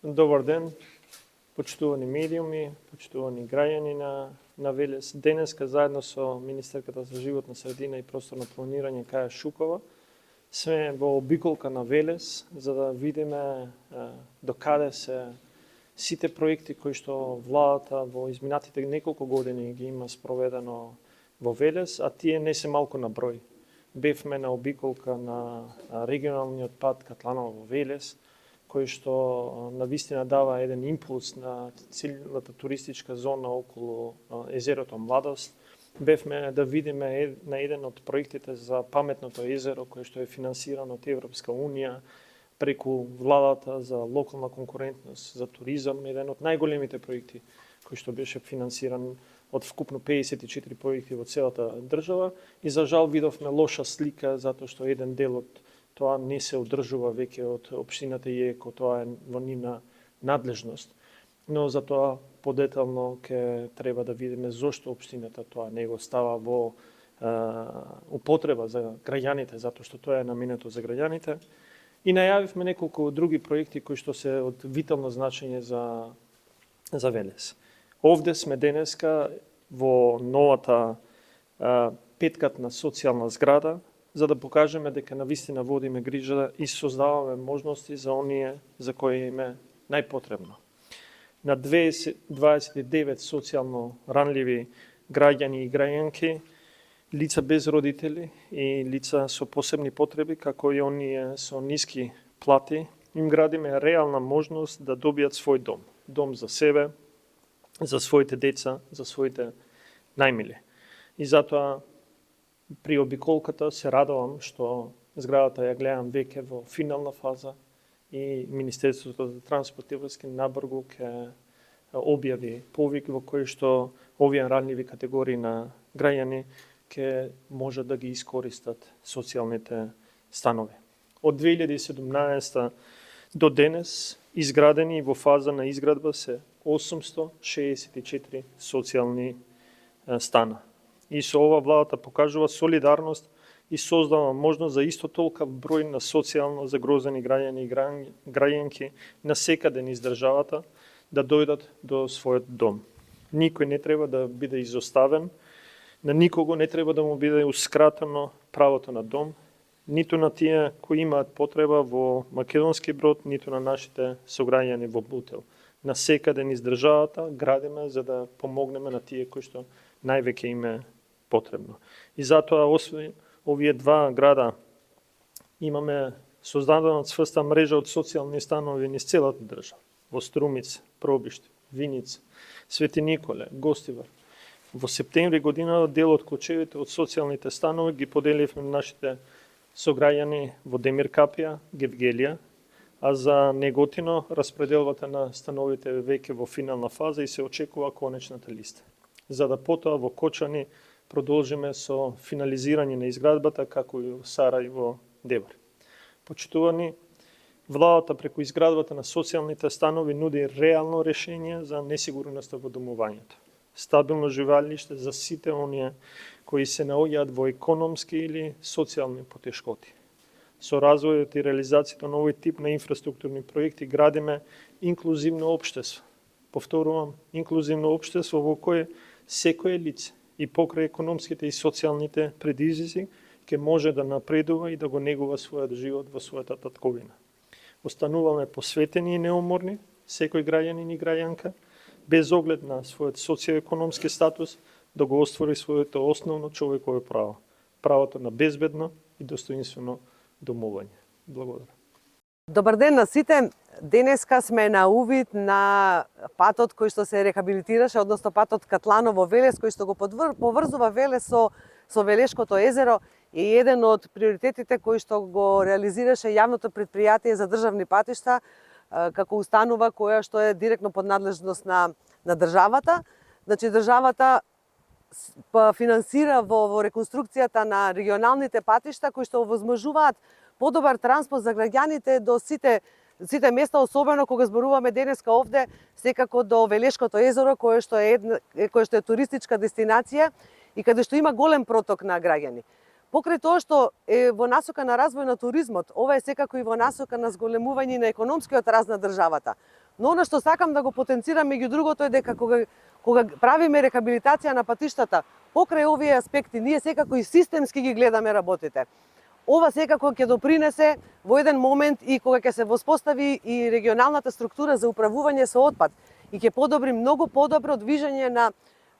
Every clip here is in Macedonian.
Добар ден, почитувани медиуми, почитувани граѓани на Велес. Денеска заедно со министерката за животна средина и просторно планирање Каја Шукова сме во обиколка на Велес за да видиме докаде се сите проекти кои што владата во изминатите неколку години ги има спроведено во Велес, а тие не се малку на број. Бевме на обиколка на регионалниот пат Катланово Велес, кој што навистина дава еден импулс на целата туристичка зона околу езерото Младост. Бевме да видиме на еден од проектите за паметното езеро, кој што е финансирано од Европска Унија преку владата за локална конкурентност, за туризам, еден од најголемите проекти кој што беше финансиран од вкупно 54 проекти во целата држава и за жал видовме лоша слика затоа што еден дел од тоа не се одржува веќе од општината иеко тоа е во нивна надлежност. Но за тоа подетално ќе треба да видиме зошто општината тоа не го става во употреба за граѓаните, затоа што тоа е наменето за граѓаните. И најавивме неколку други проекти кои што се од витално значење за Велес. Овде сме денеска во новата петкатна социјална зграда, за да покажеме дека навистина водиме грижа и создаваме можности за оние за кои им е најпотребно. На 29 социјално ранливи граѓани и граѓанки, лица без родители и лица со посебни потреби, како и оние со ниски плати, им градиме реална можност да добијат свој дом. Дом за себе, за своите деца, за своите најмили. И затоа при обиколката се радувам што зградата ја гледам веќе во финална фаза и Министерството за транспорт и врски набрзо ќе објави повик во кој што овие ранливи категории на граѓани ќе можат да ги искористат социјалните станови. Од 2017 до денес изградени во фаза на изградба се 864 социјални стана. И со ова владата покажува солидарност и создава можност за исто толков број на социјално загрозени граѓани и граѓанки на секаде низ државата да дојдат до својот дом. Никој не треба да биде изоставен, на никого не треба да му бидеускратено правото на дом, ниту на тие кои имаат потреба во Македонски Брод, ниту на нашите сограѓани во Бутел. На секаде низ државата градиме за да помогнеме на тие кои што највеќе им е потребно. И затоа, освен овие два града, имаме создадена цврста мрежа од социјални станови низ целата држава. Во Струмица, Пробиште, Виница, Свети Николе, Гостивар. Во септември година дел од клучевите од социјалните станови ги поделивме на нашите сограѓани во Демир Капија, Гевгелија, а за Неготино распределбата на становите веќе во финална фаза и се очекува конечната листа. За да потоа во Кочани продолжиме со финализирање на изградбата, како и во Сара и во Девар. Почитувани, владата преку изградбата на социјалните станови нуди реално решение за несигурноста во домувањето. Стабилно живеалиште за сите оние кои се наоѓаат во економски или социјални потешкоти. Со развојот и реализацијата на овој тип на инфраструктурни проекти градиме инклузивно општество. Повторувам, инклузивно општество во кое секое лице и покрај економските и социјалните предизвици ќе може да напредува и да го негува својот живот во својата татковина. Остануваме посветени и неуморни, секој граѓанин и граѓанка, без оглед на својот социјоекономски статус, да го оствори своето основно човеково право, правото на безбедно и достоинствено домување. Благодарам. Добар ден на сите. Денеска сме на увид на патот кој што се рехабилитираше, односно патот Катланово Велес, кој што го поврзува Велес со Велешкото езеро и еден од приоритетите кој што го реализираше јавното претпријатие за државни патишта како установа која што е директно под надлежност на државата. Значи државата финансира во реконструкцијата на регионалните патишта кои што овозможуваат подобар транспорт за граѓаните до сите места, особено кога зборуваме денеска овде секако до Велешкото езеро кое што е туристичка дестинација и каде што има голем проток на граѓани. Покрај тоа што е во насока на развој на туризмот, ова е секако и во насока на зголемување на економскиот раст на државата. Но она што сакам да го потенцирам меѓу другото е дека кога правиме рехабилитација на патиштата, покрај овие аспекти, ние секако и системски ги гледаме работите. Ова секако ќе допринесе во еден момент и кога ќе се воспостави и регионалната структура за управување со отпад и ќе подобри многу подобро движење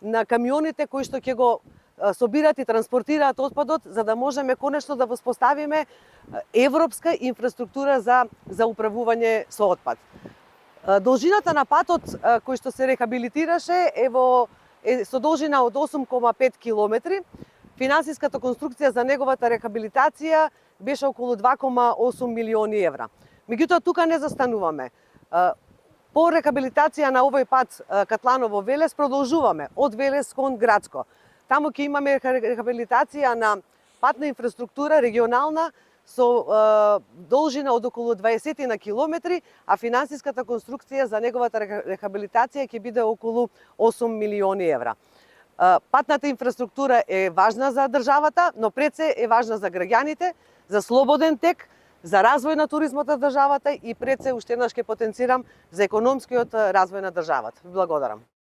на камионите кои што ќе го собираат и транспортираат отпадот, за да можеме конечно да воспоставиме европска инфраструктура за управување со отпад. Должината на патот кој што се рехабилитираше е со должина од 8,5 километри. Финансиската конструкција за неговата рехабилитација беше околу 2,8 милиони евра. Меѓутоа тука не застануваме. По рехабилитација на овој пат Катланово-Велес продолжуваме од Велес кон Градско. Таму ќе имаме рехабилитација на патна инфраструктура регионална со должина од околу 20 на километри, а финансиската конструкција за неговата рехабилитација ќе биде околу 8 милиони евра. Патната инфраструктура е важна за државата, но пред се е важна за граѓаните, за слободен тек, за развој на туризмот на државата и пред се уште еднаш ќе потенцирам за економскиот развој на државата. Благодарам.